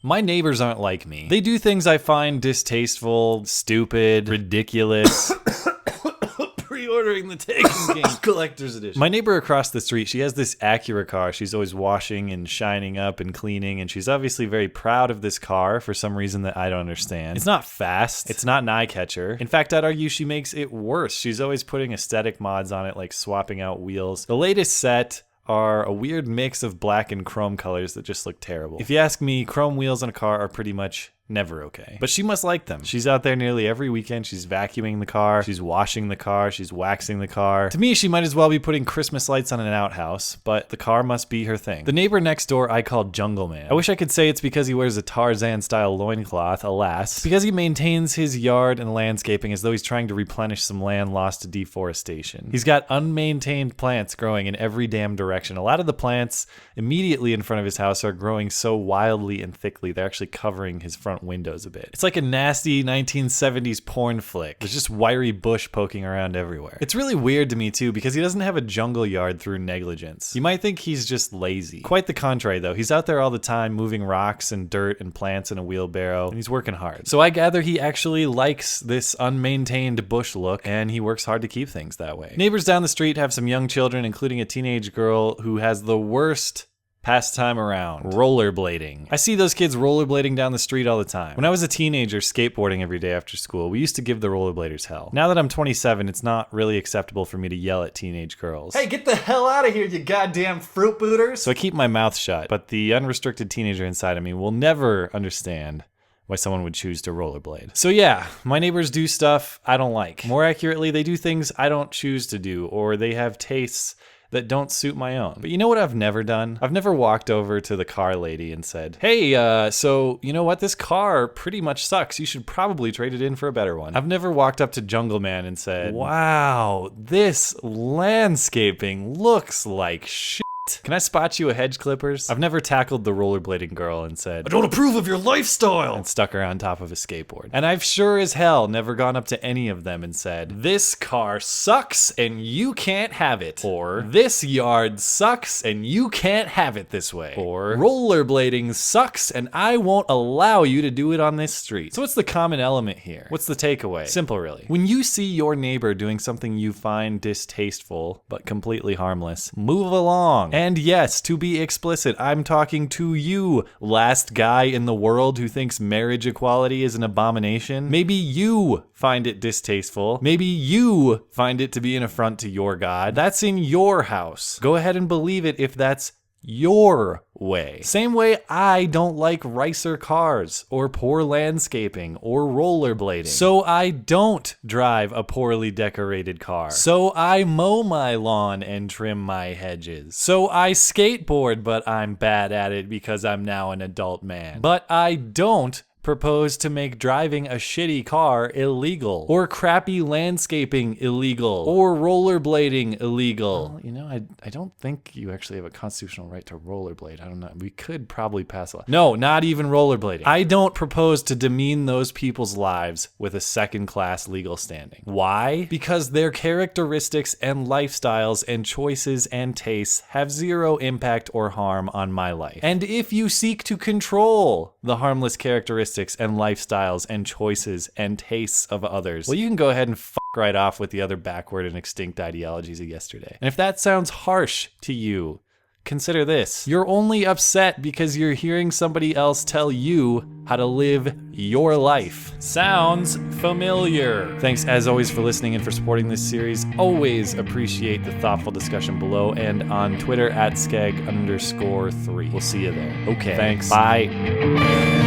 My neighbors aren't like me. They do things I find distasteful, stupid, ridiculous. Pre-ordering the Taken King Collector's Edition. My neighbor across the street, she has this Acura car. She's always washing and shining up and cleaning, and she's obviously very proud of this car for some reason that I don't understand. It's not fast. It's not an eye catcher. In fact, I'd argue she makes it worse. She's always putting aesthetic mods on it, like swapping out wheels. The latest set are a weird mix of black and chrome colors that just look terrible. If you ask me, chrome wheels on a car are pretty much never okay. But she must like them. She's out there nearly every weekend. She's vacuuming the car. She's washing the car. She's waxing the car. To me, she might as well be putting Christmas lights on an outhouse, but the car must be her thing. The neighbor next door I call Jungle Man. I wish I could say it's because he wears a Tarzan-style loincloth. Alas, it's because he maintains his yard and landscaping as though he's trying to replenish some land lost to deforestation. He's got unmaintained plants growing in every damn direction. A lot of the plants immediately in front of his house are growing so wildly and thickly, they're actually covering his front windows a bit. It's like a nasty 1970s porn flick. There's just wiry bush poking around everywhere. It's really weird to me too because he doesn't have a jungle yard through negligence. You might think he's just lazy. Quite the contrary though. He's out there all the time moving rocks and dirt and plants in a wheelbarrow, and he's working hard. So I gather he actually likes this unmaintained bush look, and he works hard to keep things that way. Neighbors down the street have some young children, including a teenage girl who has the worst pastime around, rollerblading. I see those kids rollerblading down the street all the time. When I was a teenager skateboarding every day after school, we used to give the rollerbladers hell. Now that I'm 27, it's not really acceptable for me to yell at teenage girls. Hey, get the hell out of here, you goddamn fruit booters! So I keep my mouth shut, but the unrestricted teenager inside of me will never understand why someone would choose to rollerblade. So yeah, my neighbors do stuff I don't like. More accurately, they do things I don't choose to do, or they have tastes that don't suit my own. But you know what I've never done? I've never walked over to the car lady and said, hey, so you know what? This car pretty much sucks. You should probably trade it in for a better one. I've never walked up to Jungle Man and said, wow, this landscaping looks like shit. Can I spot you a hedge clippers? I've never tackled the rollerblading girl and said, I don't approve of your lifestyle, and stuck her on top of a skateboard. And I've sure as hell never gone up to any of them and said, this car sucks and you can't have it. Or, this yard sucks and you can't have it this way. Or, rollerblading sucks and I won't allow you to do it on this street. So what's the common element here? What's the takeaway? Simple really. When you see your neighbor doing something you find distasteful but completely harmless, move along. And yes, to be explicit, I'm talking to you, last guy in the world who thinks marriage equality is an abomination. Maybe you find it distasteful. Maybe you find it to be an affront to your God. That's in your house. Go ahead and believe it if that's your way. Same way I don't like ricer cars or poor landscaping or rollerblading. So I don't drive a poorly decorated car. So I mow my lawn and trim my hedges. So I skateboard, but I'm bad at it because I'm now an adult man. But I don't propose to make driving a shitty car illegal, or crappy landscaping illegal, or rollerblading illegal. Well, you know, I don't think you actually have a constitutional right to rollerblade. I don't know. We could probably pass a law. No, not even rollerblading. I don't propose to demean those people's lives with a second-class legal standing. Why? Because their characteristics and lifestyles and choices and tastes have zero impact or harm on my life. And if you seek to control the harmless characteristics and lifestyles and choices and tastes of others, well, you can go ahead and fuck right off with the other backward and extinct ideologies of yesterday. And if that sounds harsh to you, consider this. You're only upset because you're hearing somebody else tell you how to live your life. Sounds familiar? Thanks as always for listening and for supporting this series. Always appreciate the thoughtful discussion below and on Twitter at Skag_3. We'll see you there. Okay. Thanks. Bye.